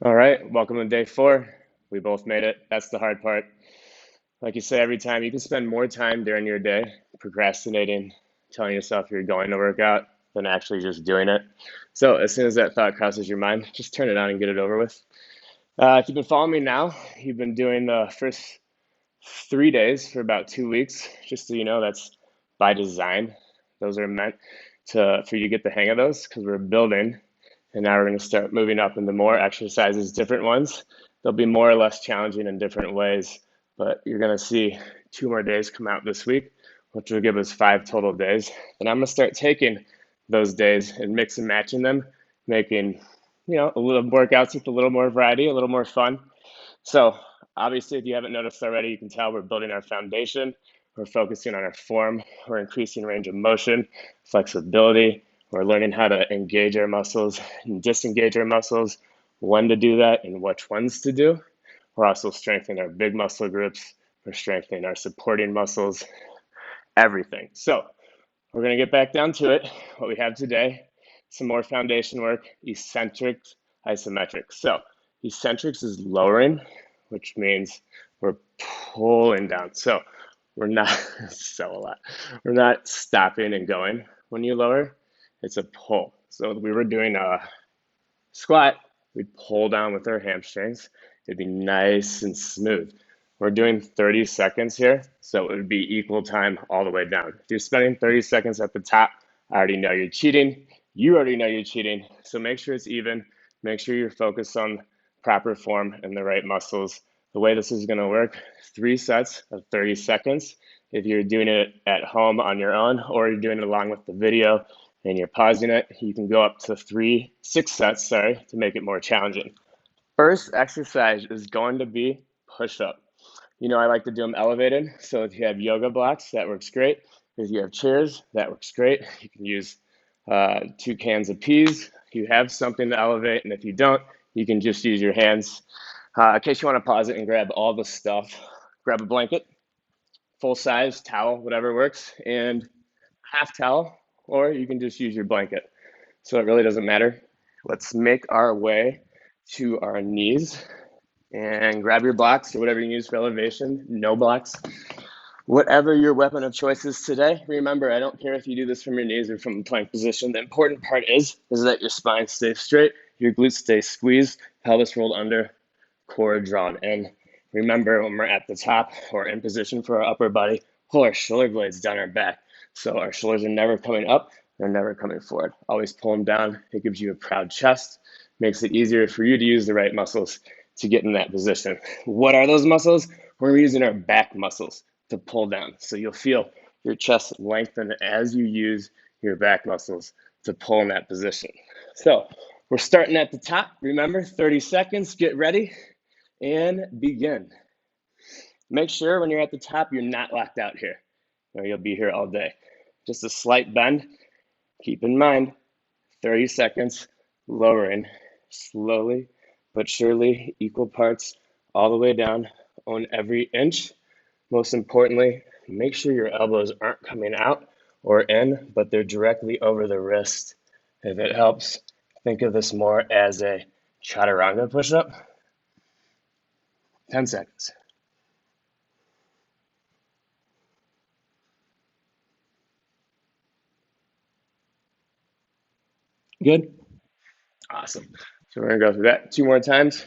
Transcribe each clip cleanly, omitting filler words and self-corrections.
All right, welcome to day 4. We both made it. That's the hard part. Like you say every time, you can spend more time during your day procrastinating, telling yourself you're going to work out than actually just doing it. So as soon as that thought crosses your mind, just turn it on and get it over with. If you've been following me now, you've been doing the first 3 days for about 2 weeks. Just so you know, that's by design. Those are meant for you to get the hang of those because we're building. And now we're going to start moving up into more exercises, different ones. They'll be more or less challenging in different ways, but you're going to see 2 more days come out this week, which will give us 5 total days. And I'm going to start taking those days and mix and matching them, making, a little workouts with a little more variety, a little more fun. So obviously, if you haven't noticed already, you can tell we're building our foundation. We're focusing on our form. We're increasing range of motion, flexibility. We're learning how to engage our muscles and disengage our muscles, when to do that and which ones to do. We're also strengthening our big muscle groups. We're strengthening our supporting muscles, everything. So we're going to get back down to it. What we have today, some more foundation work, eccentric, isometric. So eccentrics is lowering, which means we're pulling down. So we're not, so a lot. We're not stopping and going when you lower. It's a pull. So we were doing a squat, we'd pull down with our hamstrings. It'd be nice and smooth. We're doing 30 seconds here, so it would be equal time all the way down. If you're spending 30 seconds at the top, I already know you're cheating. You already know you're cheating, so make sure it's even. Make sure you're focused on proper form and the right muscles. The way this is going to work, 3 sets of 30 seconds. If you're doing it at home on your own or you're doing it along with the video, and you're pausing it, you can go up to 6 sets, to make it more challenging. First exercise is going to be push-up. I like to do them elevated. So if you have yoga blocks, that works great. If you have chairs, that works great. You can use 2 cans of peas. If you have something to elevate, and if you don't, you can just use your hands. In case you want to pause it and grab all the stuff, grab a blanket, full size towel, whatever works, and half towel, or you can just use your blanket. So it really doesn't matter. Let's make our way to our knees and grab your blocks or whatever you use for elevation. No blocks. Whatever your weapon of choice is today, remember, I don't care if you do this from your knees or from a plank position. The important part is that your spine stays straight, your glutes stay squeezed, pelvis rolled under, core drawn in. Remember, when we're at the top or in position for our upper body, pull our shoulder blades down our back. So our shoulders are never coming up, they're never coming forward. Always pull them down. It gives you a proud chest, makes it easier for you to use the right muscles to get in that position. What are those muscles? We're using our back muscles to pull down. So you'll feel your chest lengthen as you use your back muscles to pull in that position. So we're starting at the top. Remember, 30 seconds, get ready and begin. Make sure when you're at the top, you're not locked out here, or you'll be here all day. Just a slight bend. Keep in mind, 30 seconds, lowering slowly but surely, equal parts all the way down. Own every inch. Most importantly, make sure your elbows aren't coming out or in, but they're directly over the wrist. If it helps, think of this more as a chaturanga push-up. 10 seconds. Good? Awesome. So we're going to go through that 2 more times.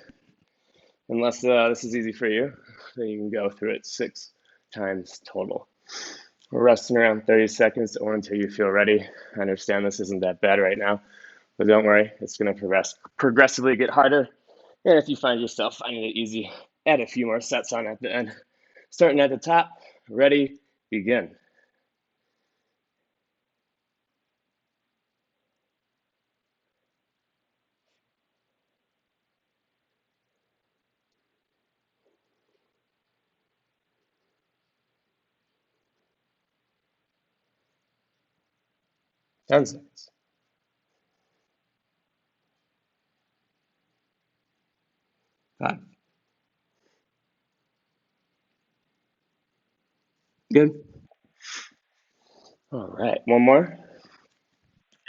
Unless this is easy for you, then you can go through it 6 times total. We're resting around 30 seconds or until you feel ready. I understand this isn't that bad right now, but don't worry, it's going to progressively get harder. And if you find yourself finding it easy, add a few more sets on at the end. Starting at the top, ready, begin. 10 seconds. 5. Good. All right, one more,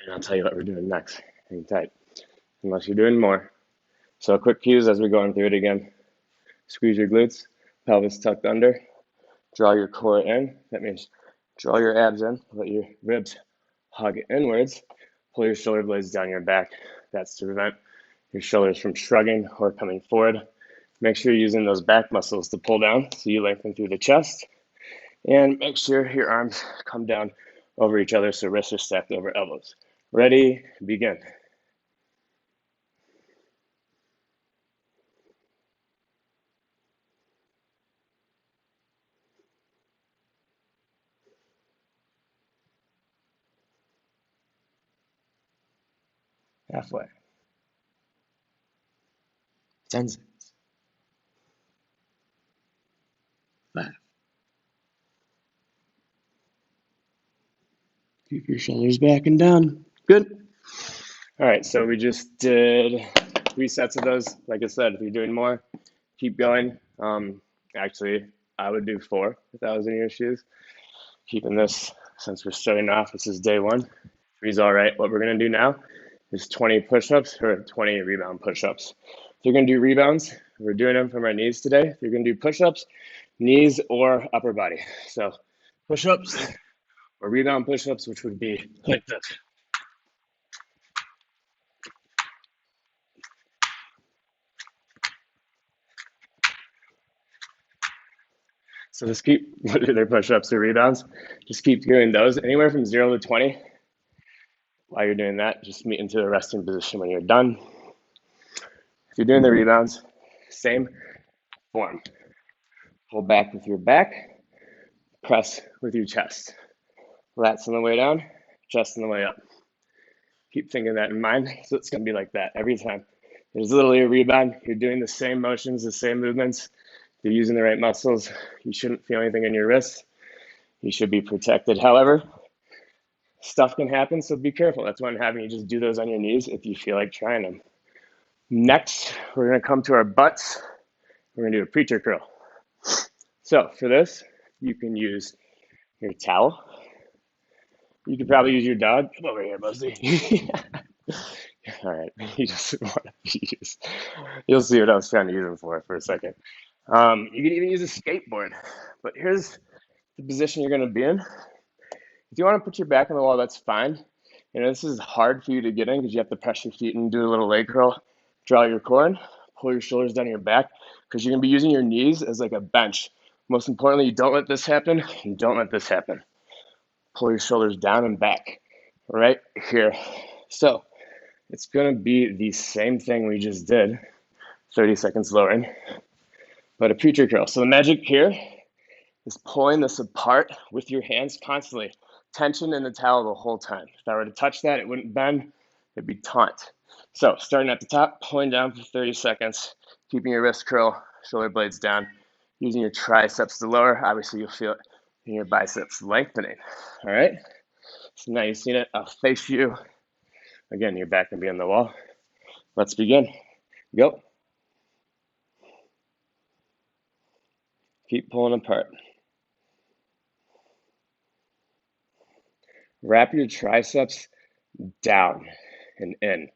and I'll tell you what we're doing next. Hang tight. Unless you're doing more, So quick cues as we're going through it again. Squeeze your glutes, pelvis tucked under, draw your core in. That means draw your abs in, let your ribs hug inwards, pull your shoulder blades down your back. That's to prevent your shoulders from shrugging or coming forward. Make sure you're using those back muscles to pull down so you lengthen through the chest. And make sure your arms come down over each other so wrists are stacked over elbows. Ready, begin. Halfway. 10 seconds. 5. Keep your shoulders back and down. Good. All right, so we just did 3 sets of those. Like I said, if you're doing more, keep going. Actually, I would do 4 if I was in your shoes. Keeping this, since we're starting off, this is day 1. 3's all right. What we're going to do now is 20 push-ups or 20 rebound push-ups. If you're going to do rebounds, we're doing them from our knees today. If you're going to do push-ups, knees or upper body. So push-ups or rebound push-ups, which would be like this. So just keep, whether they're push-ups or rebounds, just keep doing those anywhere from 0 to 20. While you're doing that, just meet into a resting position when you're done. If you're doing the rebounds, same form. Pull back with your back, press with your chest. Lats on the way down, chest on the way up. Keep thinking that in mind. So it's going to be like that every time. There's literally a rebound. You're doing the same motions, the same movements. You're using the right muscles. You shouldn't feel anything in your wrists. You should be protected. However, stuff can happen, so be careful. That's why I'm having you just do those on your knees if you feel like trying them. Next, we're going to come to our butts. We're going to do a preacher curl. So for this, you can use your towel. You could probably use your dog. Come over here, Buzzy. All right, you just want to use. You'll see what I was trying to use them for a second. You can even use a skateboard, but here's the position you're going to be in. If you want to put your back on the wall, that's fine. You know, this is hard for you to get in because you have to press your feet and do a little leg curl. Draw your core in, pull your shoulders down your back because you're going to be using your knees as like a bench. Most importantly, you don't let this happen and don't let this happen. Pull your shoulders down and back right here. So it's going to be the same thing we just did, 30 seconds lowering, but a preacher curl. So the magic here is pulling this apart with your hands constantly. Tension in the towel the whole time. If I were to touch that, it wouldn't bend, it'd be taut. So starting at the top, pulling down for 30 seconds, keeping your wrist curl, shoulder blades down, using your triceps to lower. Obviously, you'll feel it in your biceps lengthening. All right? So now you've seen it. I'll face you. Again, your back can be on the wall. Let's begin. Go. Keep pulling apart. Wrap your triceps down and in.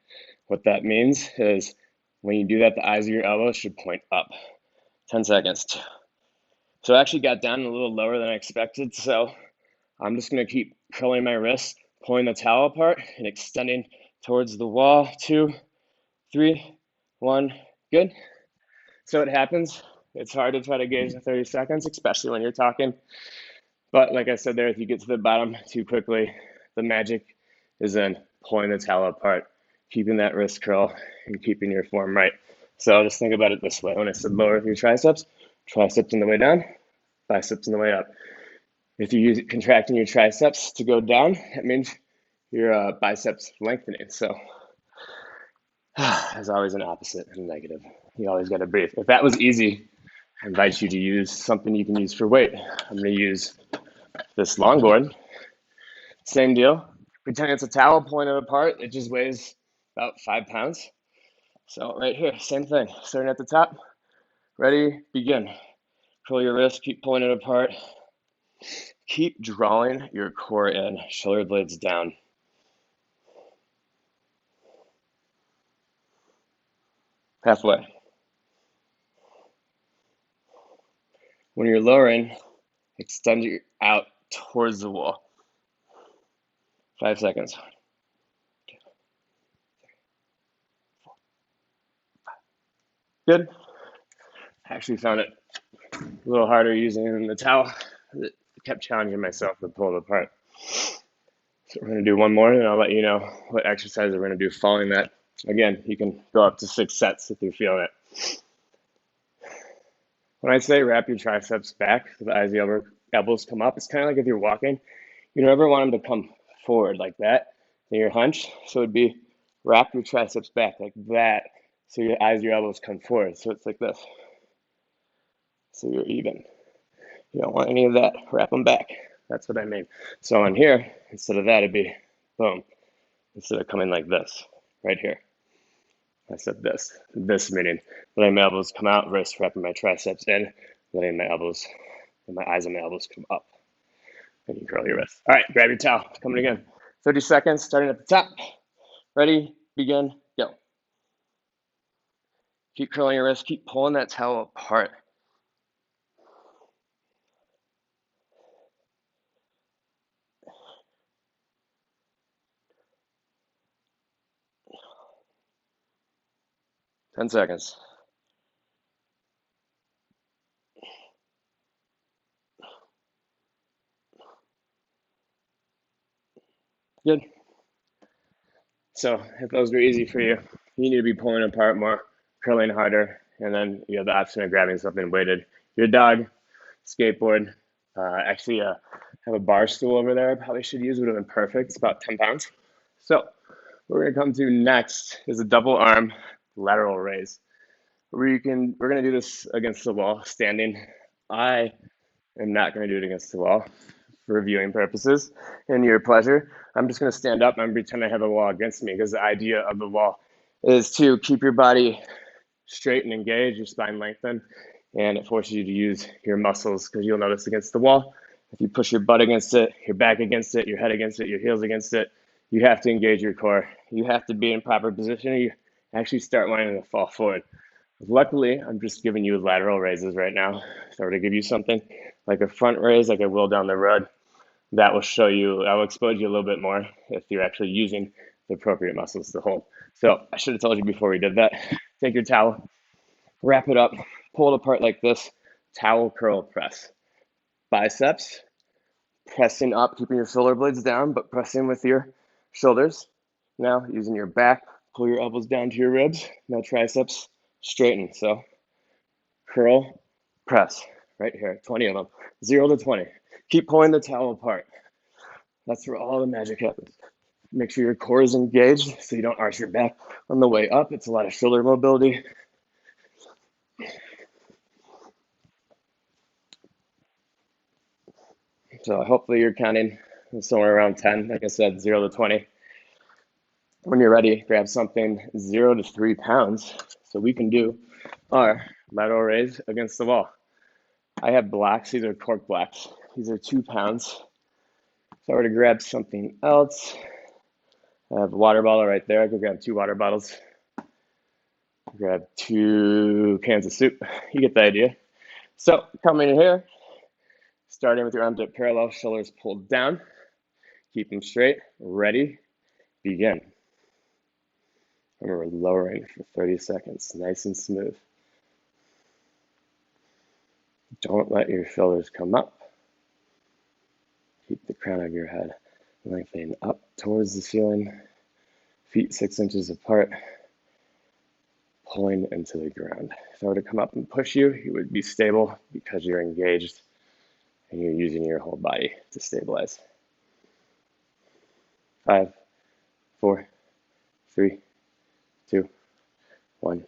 What that means is when you do that, the eyes of your elbows should point up. 10 seconds. So I actually got down a little lower than I expected. So I'm just going to keep curling my wrists, pulling the towel apart and extending towards the wall. 2, 3, 1. Good. So it happens. It's hard to try to gauge the 30 seconds, especially when you're talking. But like I said there, if you get to the bottom too quickly, the magic is in pulling the towel apart, keeping that wrist curl, and keeping your form right. So just think about it this way. When I said lower your triceps on the way down, biceps on the way up. If you're contracting your triceps to go down, that means your biceps lengthening. So there's always an opposite and a negative. You always got to breathe. If that was easy, I invite you to use something you can use for weight. I'm going to use this longboard. Same deal. Pretend it's a towel, pulling it apart. It just weighs about 5 pounds. So right here, same thing. Starting at the top. Ready, begin. Curl your wrist, keep pulling it apart. Keep drawing your core in, shoulder blades down. halfway. When you're lowering, extend it out towards the wall. 5 seconds. Good. I actually found it a little harder using the towel. I kept challenging myself to pull it apart. So we're going to do one more, and I'll let you know what exercise we're going to do following that. Again, you can go up to 6 sets if you're feeling it. When I say wrap your triceps back so the eyes of the elbows come up, it's kind of like if you're walking. You don't ever want them to come forward like that in your hunch. So it'd be wrap your triceps back like that so your eyes, your elbows come forward. So it's like this. So you're even. You don't want any of that. Wrap them back. That's what I mean. So on here, instead of that, it'd be boom. Instead of coming like this, right here. I said this meaning letting my elbows come out versus wrapping my triceps in, letting my elbows and my eyes and my elbows come up. And you curl your wrists. All right, grab your towel. Coming again. 30 seconds, starting at the top. Ready, begin, go. Keep curling your wrists, keep pulling that towel apart. Ten seconds. Good. So if those were easy for you, you need to be pulling apart more, curling harder, and then you have the option of grabbing something weighted. Your dog, skateboard, actually have a bar stool over there I probably should use, would have been perfect. It's about 10 pounds. So what we're gonna come to next is a double arm lateral raise. We're gonna do this against the wall, standing. I am not gonna do it against the wall for viewing purposes and your pleasure. I'm just gonna stand up and pretend I have a wall against me because the idea of the wall is to keep your body straight and engaged, your spine lengthened, and it forces you to use your muscles because you'll notice against the wall, if you push your butt against it, your back against it, your head against it, your heels against it, you have to engage your core. You have to be in proper position or you actually start wanting to fall forward. Luckily, I'm just giving you lateral raises right now. If I were to give you something like a front raise, like I will down the road, that will show you, that will expose you a little bit more if you're actually using the appropriate muscles to hold. So I should have told you before we did that. Take your towel, wrap it up, pull it apart like this, towel curl press. Biceps, pressing up, keeping your shoulder blades down, but pressing with your shoulders. Now, using your back, pull your elbows down to your ribs. Now triceps, straighten. So curl, press, right here, 20 of them, 0 to 20. Keep pulling the towel apart. That's where all the magic happens. Make sure your core is engaged so you don't arch your back on the way up. It's a lot of shoulder mobility. So hopefully you're counting somewhere around 10, like I said, 0 to 20. When you're ready, grab something 0 to 3 pounds so we can do our lateral raise against the wall. I have blocks. These are cork blocks. These are 2 pounds. If I were to grab something else, I have a water bottle right there. I could grab 2 water bottles. Grab 2 cans of soup. You get the idea. So coming in here, starting with your arms up parallel, shoulders pulled down. Keep them straight. Ready, begin. Remember, lowering for 30 seconds, nice and smooth. Don't let your shoulders come up. Keep the crown of your head lengthening up towards the ceiling, feet 6 inches apart, pulling into the ground. If I were to come up and push you, you would be stable because you're engaged and you're using your whole body to stabilize. 5, 4, 3, 2, 1.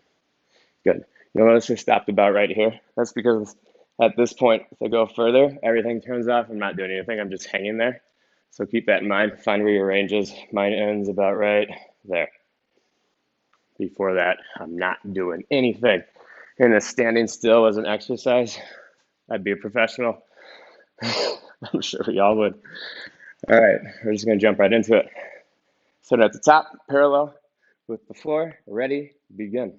Good. You'll notice I stopped about right here. That's because at this point, if I go further, everything turns off. I'm not doing anything. I'm just hanging there. So keep that in mind. Find where your range is. Mine ends about right there. Before that, I'm not doing anything. And if standing still as an exercise, I'd be a professional. I'm sure we all would. All right, we're just going to jump right into it. Start at the top, parallel with the floor. Ready, begin.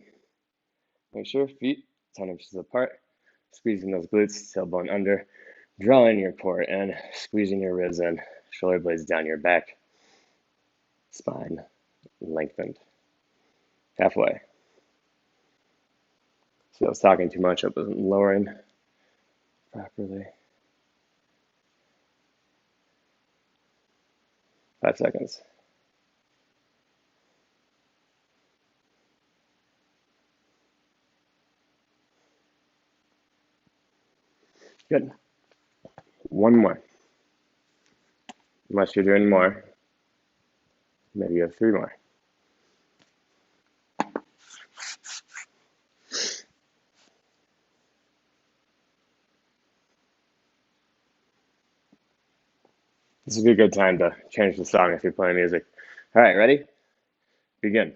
Make sure feet 10 inches apart, squeezing those glutes, tailbone under, drawing your core in, squeezing your ribs in, shoulder blades down your back, spine lengthened. Halfway. See, I was talking too much. I wasn't lowering properly. 5 seconds. Good. One more. Unless you're doing more, maybe you have 3 more. This would be a good time to change the song if you're playing music. All right, ready? Begin.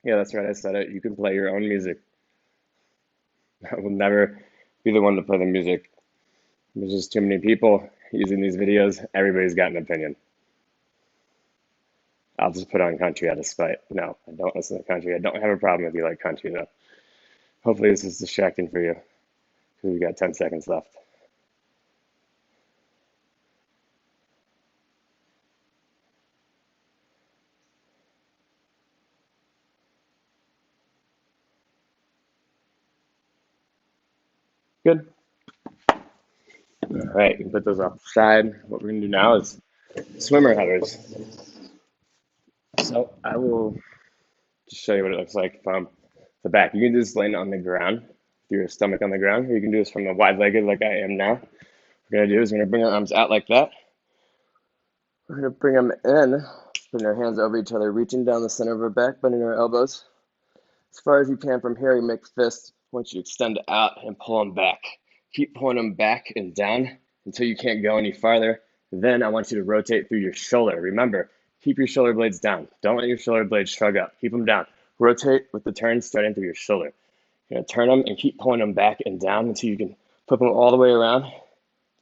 Yeah, that's right. I said it. You can play your own music. I will never be the one to play the music. There's just too many people using these videos. Everybody's got an opinion. I'll just put on country out of spite. No, I don't listen to country. I don't have a problem if you like country, though. Hopefully this is distracting for you because we've got 10 seconds left. Good. All right, you can put those off the side. What we're going to do now is swimmer headers. So I will just show you what it looks like from the back. You can do this laying on the ground with your stomach on the ground, or you can do this from the wide-legged like I am now. What we're going to do is we're going to bring our arms out like that. We're going to bring them in, putting our hands over each other, reaching down the center of our back, bending our elbows. As far as you can from here, you make fists. Once you extend out and pull them back. Keep pulling them back and down until you can't go any farther. Then I want you to rotate through your shoulder. Remember, keep your shoulder blades down. Don't let your shoulder blades shrug up. Keep them down. Rotate with the turn starting through your shoulder. You're going to turn them and keep pulling them back and down until you can flip them all the way around.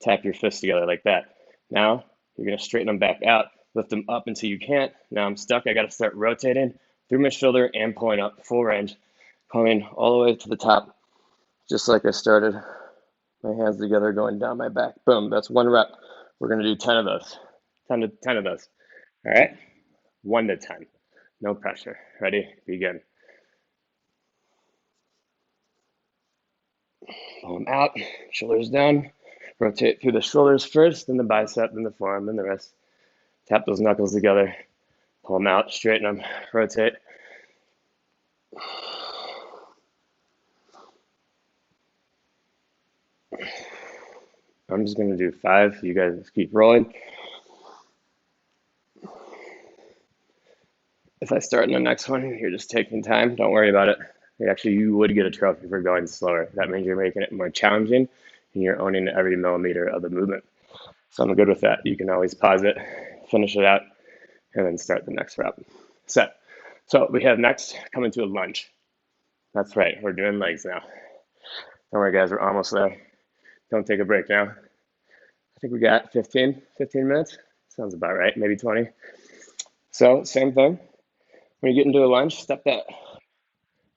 Tap your fists together like that. Now, you're going to straighten them back out. Lift them up until you can't. Now I'm stuck. I got to start rotating through my shoulder and pulling up full range. Coming all the way to the top, just like I started. My hands together, going down my back. Boom, that's 1 rep. We're going to do 10 of those. 10 of those. All right? 1 to 10. No pressure. Ready? Begin. Pull them out, shoulders down. Rotate through the shoulders first, then the bicep, then the forearm, then the wrist. Tap those knuckles together. Pull them out, straighten them, rotate. I'm just going to do 5. You guys keep rolling. If I start in the next one, you're just taking time. Don't worry about it. Actually, you would get a trophy for going slower. That means you're making it more challenging and you're owning every millimeter of the movement. So I'm good with that. You can always pause it, finish it out, and then start the next rep. Set. So we have next coming to a lunge. That's right. We're doing legs now. Don't worry, guys. We're almost there. Don't take a break now. I think we got 15 minutes. Sounds about right. Maybe 20. So same thing. When you get into a lunge, step that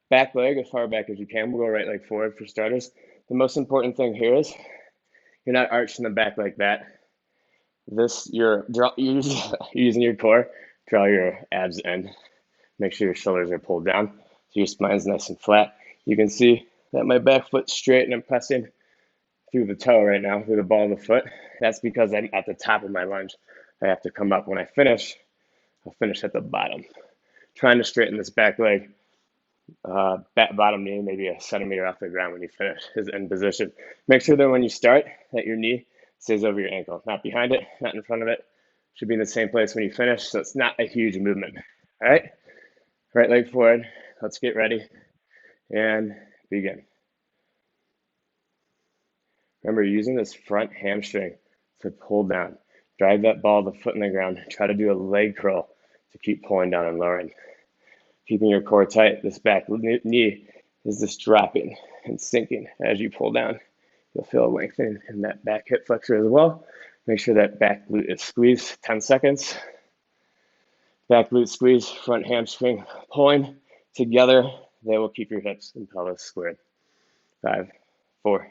back leg as far back as you can. We'll go right leg forward for starters. The most important thing here is you're not arching the back like that. You're using your core, draw your abs in. Make sure your shoulders are pulled down so your spine's nice and flat. You can see that my back foot's straight and I'm pressing through the toe right now, through the ball of the foot. That's because I'm at the top of my lunge. I have to come up. When I finish, I'll finish at the bottom. Trying to straighten this back leg, bottom knee, maybe a centimeter off the ground when you finish is in position. Make sure that when you start, that your knee stays over your ankle, not behind it, not in front of it. Should be in the same place when you finish, so it's not a huge movement. All right? Right leg forward. Let's get ready and begin. Remember, using this front hamstring to pull down. Drive that ball of the foot in the ground. Try to do a leg curl to keep pulling down and lowering. Keeping your core tight. This back knee is just dropping and sinking as you pull down. You'll feel a lengthening in that back hip flexor as well. Make sure that back glute is squeezed. 10 seconds. Back glute squeeze, front hamstring pulling. Together, they will keep your hips and pelvis squared. 5, 4,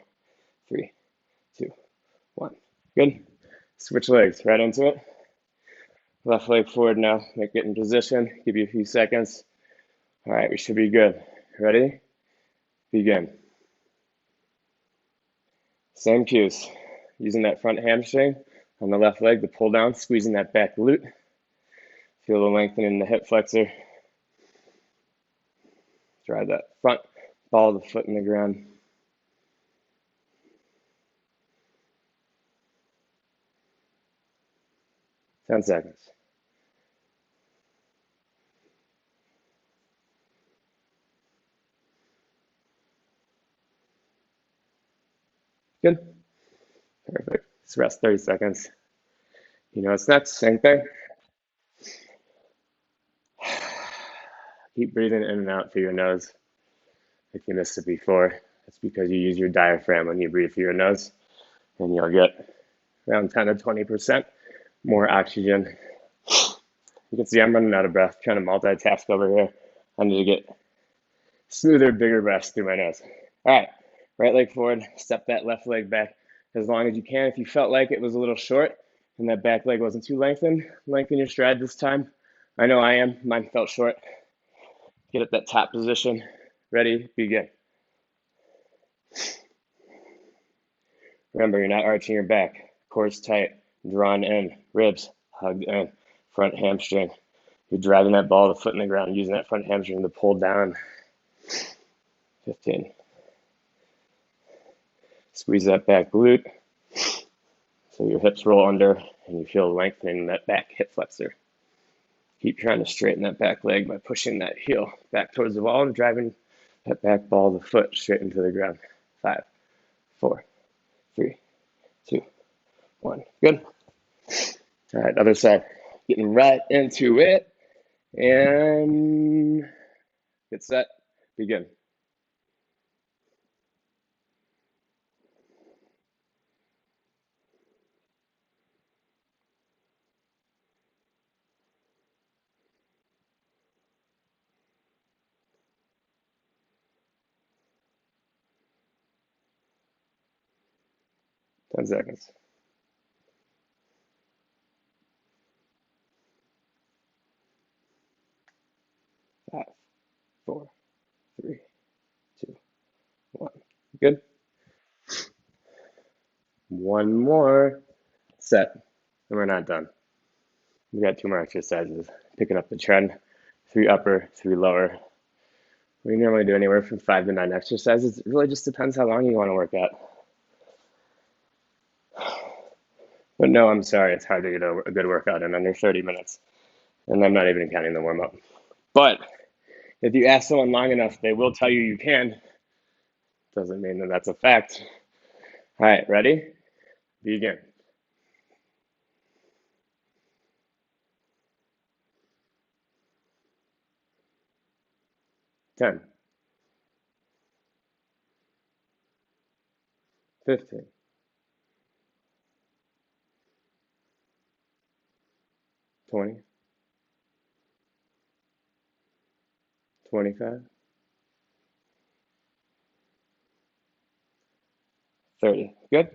3, 2, 1. Good. Switch legs right into it. Left leg forward now. Make it in position. Give you a few seconds. All right, we should be good. Ready? Begin. Same cues. Using that front hamstring on the left leg to pull down, squeezing that back glute. Feel the lengthening in the hip flexor. Drive that front ball of the foot in the ground. Ten seconds. Good. Perfect. Let's rest 30 seconds. You know, it's not the same thing. Keep breathing in and out through your nose. If you missed it before, it's because you use your diaphragm when you breathe through your nose, and you'll get around 10 to 20% more oxygen. You can see I'm running out of breath, trying to multitask over here. I need to get smoother, bigger breaths through my nose. All right, right leg forward, step that left leg back as long as you can. If you felt like it was a little short and that back leg wasn't too lengthened, lengthen your stride this time. I know I am. Mine felt short. Get at that top position. Ready, begin. Remember, you're not arching your back. Core's tight, drawn in, ribs hugged in, front hamstring. You're driving that ball of the foot in the ground, using that front hamstring to pull down. 15. Squeeze that back glute so your hips roll under and you feel lengthening that back hip flexor. Keep trying to straighten that back leg by pushing that heel back towards the wall and driving that back ball of the foot straight into the ground. 5, 4, 3, 2, 1. Good. All right, other side. Getting right into it. And get set. Begin. 10 seconds. 5, 4, 3, 2, 1. Good. One more set, and we're not done. We got 2 more exercises. Picking up the trend. 3 upper, 3 lower. We normally do anywhere from 5 to 9 exercises. It really just depends how long you want to work out. But no, I'm sorry, it's hard to get a good workout in under 30 minutes. And I'm not even counting the warm up. But if you ask someone long enough, they will tell you you can. Doesn't mean that that's a fact. All right, ready? Begin. 10, 15, 20, 25, 30. Good.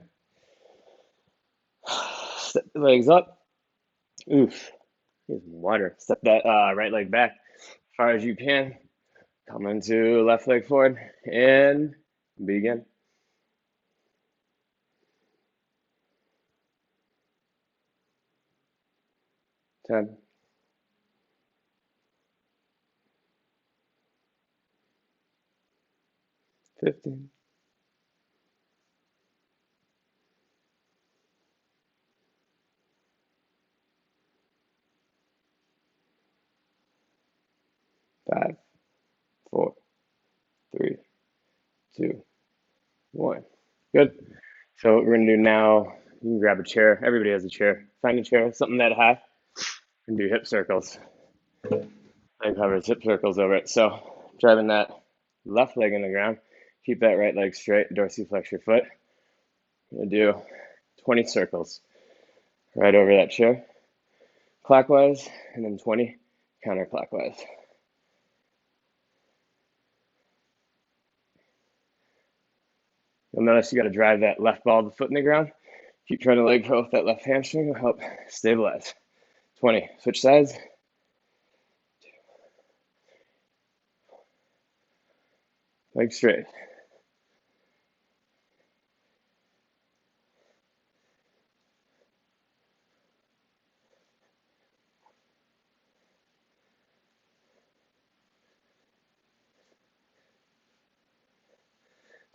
Step the legs up. Oof. Need some water. Step that right leg back as far as you can. Come into left leg forward and begin. 10, 15, 5, 4, 3, 2, 1. Good. So what we're gonna do now, you can grab a chair. Everybody has a chair. Find a chair, something that high, and do hip circles. And covers hip circles over it. So driving that left leg in the ground, keep that right leg straight, dorsiflex your foot. I'm gonna do 20 circles right over that chair, clockwise, and then 20 counterclockwise. You'll notice you got to drive that left ball of the foot in the ground. Keep trying to leg curl with that left hamstring will help stabilize. 20. Switch sides. Leg straight.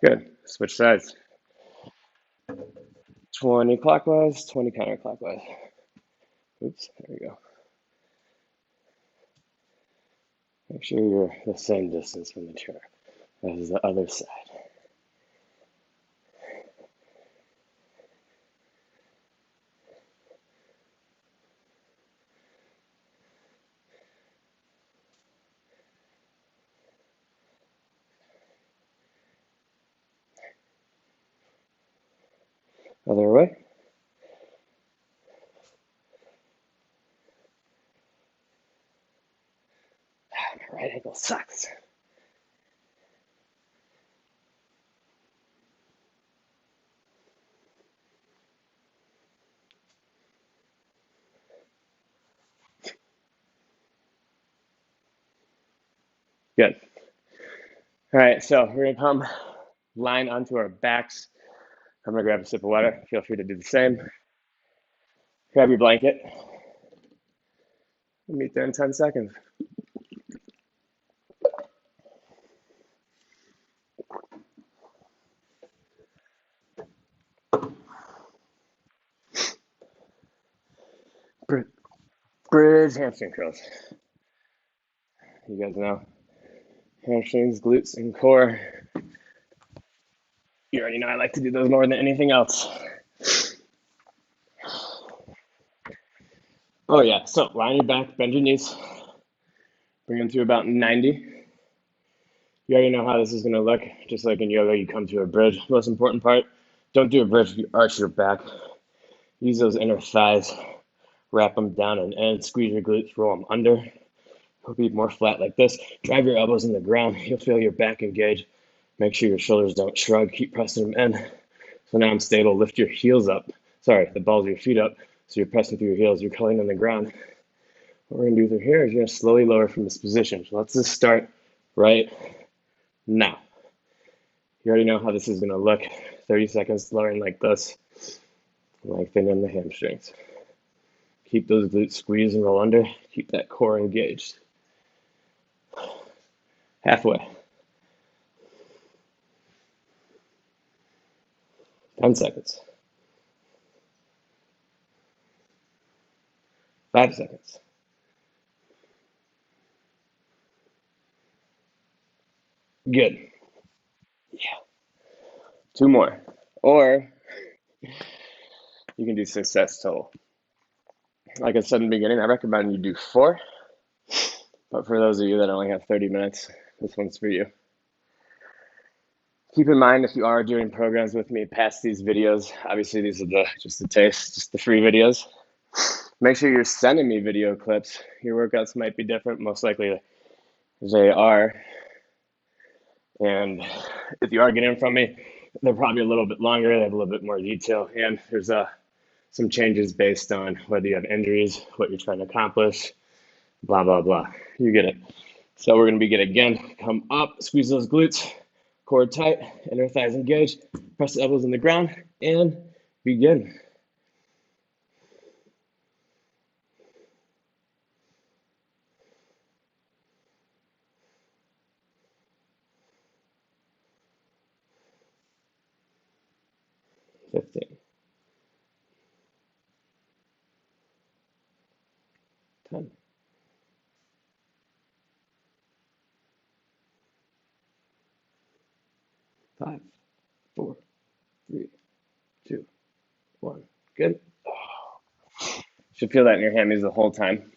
Good. Switch sides. 20 clockwise, 20 counterclockwise. Oops, there we go. Make sure you're the same distance from the chair as the other side. Other way. My right ankle sucks. Good. All right, so we're gonna come line onto our backs. I'm gonna grab a sip of water. Feel free to do the same. Grab your blanket. We'll meet there in 10 seconds. Bridge hamstring curls. You guys know hamstrings, glutes, and core. You already know I like to do those more than anything else. Oh yeah, so lie on your back, bend your knees, bring them to about 90. You already know how this is gonna look. Just like in yoga, you come to a bridge. Most important part, don't do a bridge if you arch your back. Use those inner thighs, wrap them down and in, squeeze your glutes, roll them under. It'll be more flat like this. Drive your elbows in the ground. You'll feel your back engage. Make sure your shoulders don't shrug. Keep pressing them in. So now I'm stable. Lift your heels up. Sorry, the balls of your feet up. So you're pressing through your heels. You're curling on the ground. What we're going to do through here is you're going to slowly lower from this position. So let's just start right now. You already know how this is going to look. 30 seconds lowering like this. Lengthening the hamstrings. Keep those glutes squeezed and roll under. Keep that core engaged. Halfway. 10 seconds. 5 seconds. Good. Yeah. 2 more. Or you can do 6 sets total. Like I said in the beginning, I recommend you do 4. But for those of you that only have 30 minutes, this one's for you. Keep in mind, if you are doing programs with me past these videos, obviously these are just the taste, just the free videos. Make sure you're sending me video clips. Your workouts might be different, most likely they are. And if you are getting them from me, they're probably a little bit longer, they have a little bit more detail, and there's some changes based on whether you have injuries, what you're trying to accomplish, blah, blah, blah. You get it. So we're going to begin again. Come up, squeeze those glutes, core tight, inner thighs engaged, press the elbows in the ground, and begin. Fifteen. 10. 5, 4, 3, 2, 1. Good. Should feel that in your hammies the whole time.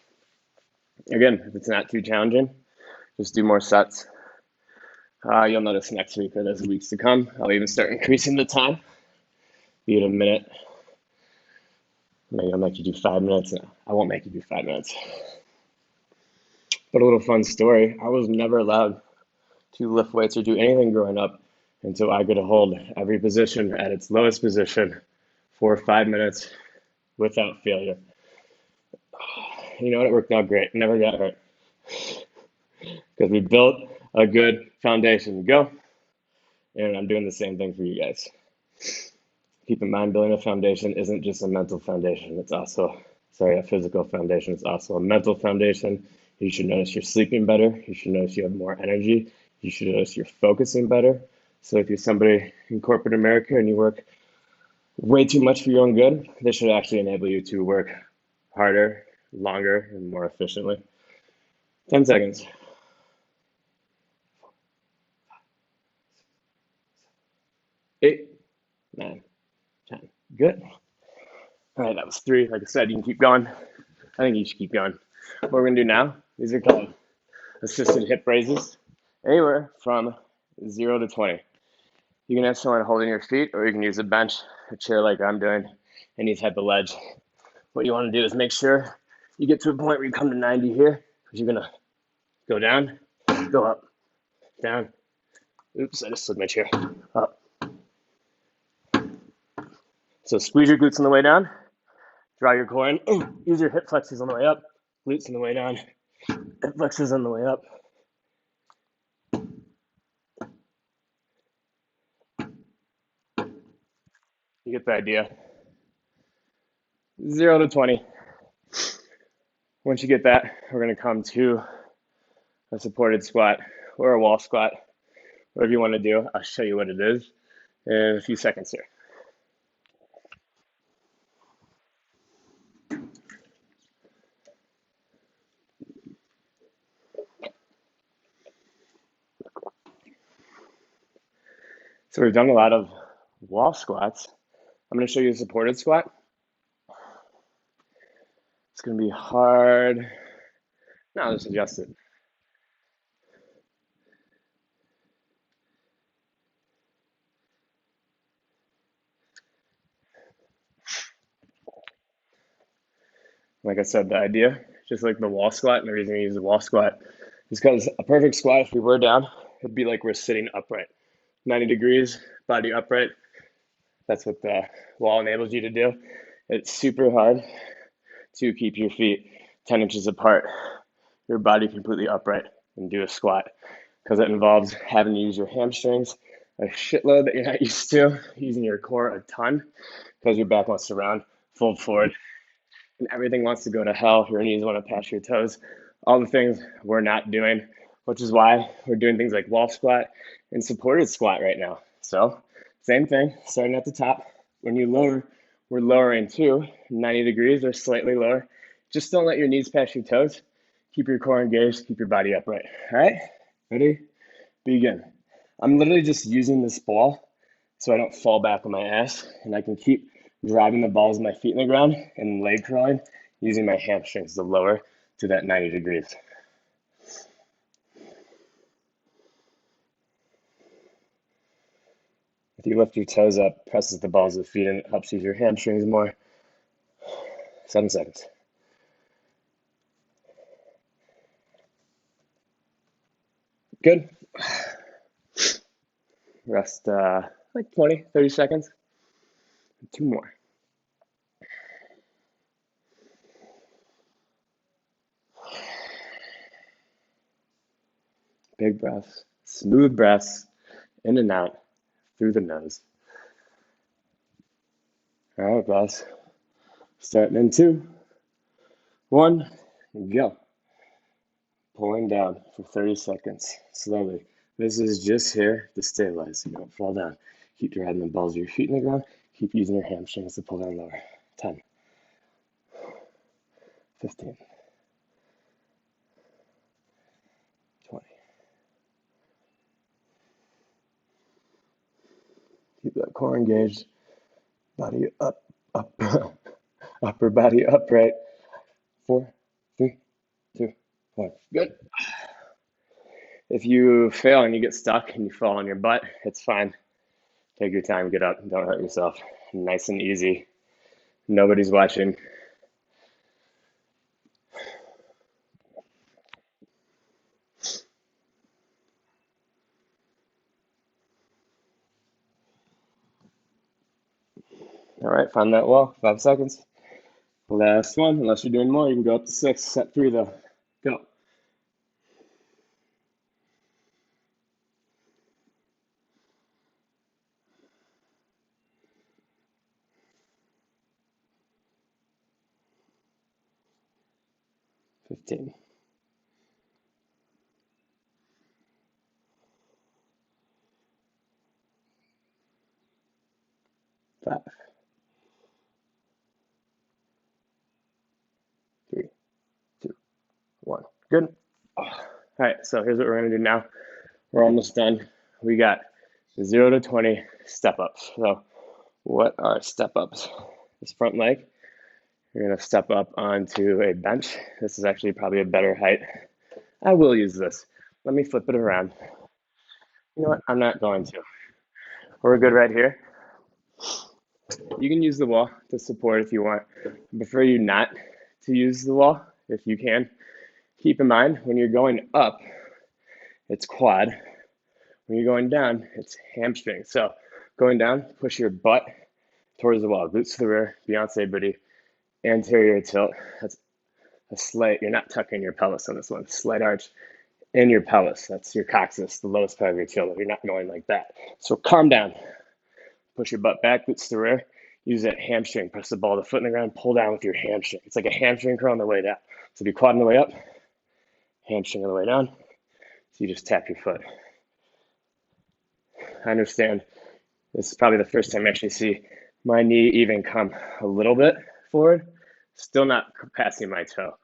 Again, if it's not too challenging, just do more sets. You'll notice next week or those weeks to come, I'll even start increasing the time. Be it a minute. Maybe I'll make you do 5 minutes. No, I won't make you do 5 minutes. But a little fun story. I was never allowed to lift weights or do anything growing up And so I get to hold every position at its lowest position for 5 minutes without failure. You know what? It worked out great. Never got hurt because we built a good foundation. Go. And I'm doing the same thing for you guys. Keep in mind, building a foundation isn't just a mental foundation. It's also, sorry, a physical foundation. It's also a mental foundation. You should notice you're sleeping better. You should notice you have more energy. You should notice you're focusing better. So if you're somebody in corporate America and you work way too much for your own good, this should actually enable you to work harder, longer, and more efficiently. 10 seconds. 8, 9, 10. Good. All right, that was 3. Like I said, you can keep going. I think you should keep going. What we're going to do now, these are called assisted hip raises, anywhere from 0 to 20. You can have someone holding your feet, or you can use a bench, a chair like I'm doing, any type of ledge. What you want to do is make sure you get to a point where you come to 90 here, because you're going to go down, go up, down. Oops, I just slid my chair. Up. So squeeze your glutes on the way down, draw your core in, use your hip flexors on the way up, glutes on the way down, hip flexors on the way up. You get the idea. 0 to 20. Once you get that, we're going to come to a supported squat or a wall squat, whatever you want to do. I'll show you what it is in a few seconds here. So we've done a lot of wall squats. I'm going to show you a supported squat. It's going to be hard. Now let's adjust it. Like I said, the idea, just like the wall squat, and the reason we use the wall squat is because a perfect squat, if we were down, it'd be like we're sitting upright. 90 degrees, body upright. That's what the wall enables you to do. It's super hard to keep your feet 10 inches apart, your body completely upright, and do a squat because it involves having to use your hamstrings a shitload that you're not used to, using your core a ton because your back wants to round, fold forward, and everything wants to go to hell. Your knees want to pass your toes. All the things we're not doing, which is why we're doing things like wall squat and supported squat right now. So same thing, starting at the top. When you lower, we're lowering too, 90 degrees or slightly lower. Just don't let your knees pass your toes. Keep your core engaged, keep your body upright. All right, ready? Begin. I'm literally just using this ball so I don't fall back on my ass, and I can keep driving the balls of my feet in the ground and leg curling using my hamstrings to lower to that 90 degrees. If you lift your toes up, presses the balls of the feet, and it helps use your hamstrings more. 7 seconds. Good. Rest like 20, 30 seconds. 2 more. Big breaths, smooth breaths, in and out through the nose. All right, guys. Starting in 2, 1, go. Pulling down for 30 seconds, slowly. This is just here to stabilize so you don't fall down. Keep driving the balls of your feet in the ground. Keep using your hamstrings to pull down lower. 10, 15, 20. Keep that core engaged. Body up, up, upper body upright. 4, 3, 2, 1. Good. If you fail and you get stuck and you fall on your butt, it's fine. Take your time, get up, don't hurt yourself. Nice and easy. Nobody's watching. All right, find that wall, 5 seconds. Last one, unless you're doing more, you can go up to 6, set 3 though. Go. 15. 5, 3, 2, 1. Good. All right, so here's what we're gonna do now. We're almost done. We got 0 to 20 step ups. So what are step ups? This front leg, you're gonna step up onto a bench. This is actually probably a better height. I will use this. Let me flip it around. You know what? I'm not going to. We're good right here. You can use the wall to support if you want. I prefer you not to use the wall if you can. Keep in mind, when you're going up, it's quad. When you're going down, it's hamstring. So going down, push your butt towards the wall, glutes to the rear, Beyonce booty, anterior tilt. That's a slight, you're not tucking your pelvis on this one, slight arch in your pelvis. That's your coccyx, the lowest part of your tail. You're not going like that. So calm down. Push your butt back, glutes to the rear. Use that hamstring. Press the ball of the foot in the ground. Pull down with your hamstring. It's like a hamstring curl on the way down. So do quad on the way up, hamstring on the way down. So you just tap your foot. I understand this is probably the first time I actually see my knee even come a little bit forward. Still not passing my toe.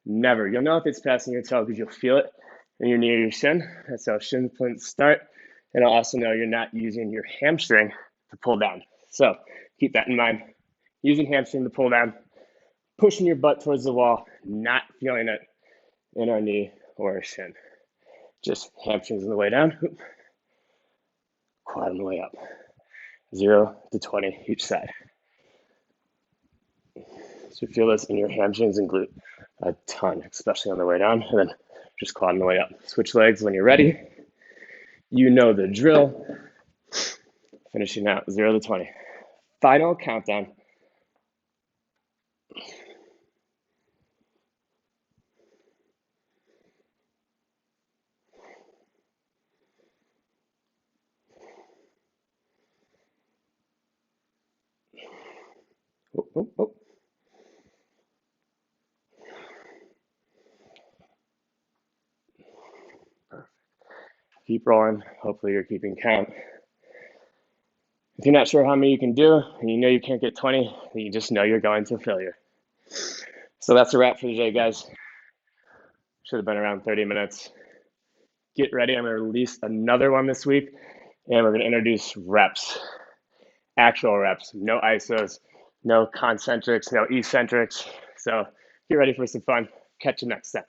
Never. You'll know if it's passing your toe because you'll feel it in your knee or your shin. That's how shin splints start. And I'll also know you're not using your hamstring to pull down. So keep that in mind. Using hamstring to pull down, pushing your butt towards the wall, not feeling it in our knee or our shin. Just hamstrings on the way down, quad on the way up. 0 to 20 each side. So feel this in your hamstrings and glute a ton, especially on the way down, and then just quad on the way up. Switch legs when you're ready. You know the drill. Finishing out 0 to 20. Final countdown. Oh, oh, oh. Keep rolling. Hopefully you're keeping count. If you're not sure how many you can do, and you know you can't get 20, then you just know you're going to failure. So that's a wrap for today, guys. Should have been around 30 minutes. Get ready. I'm going to release another one this week, and we're going to introduce reps, actual reps, no isos, no concentrics, no eccentrics. So get ready for some fun. Catch you next time.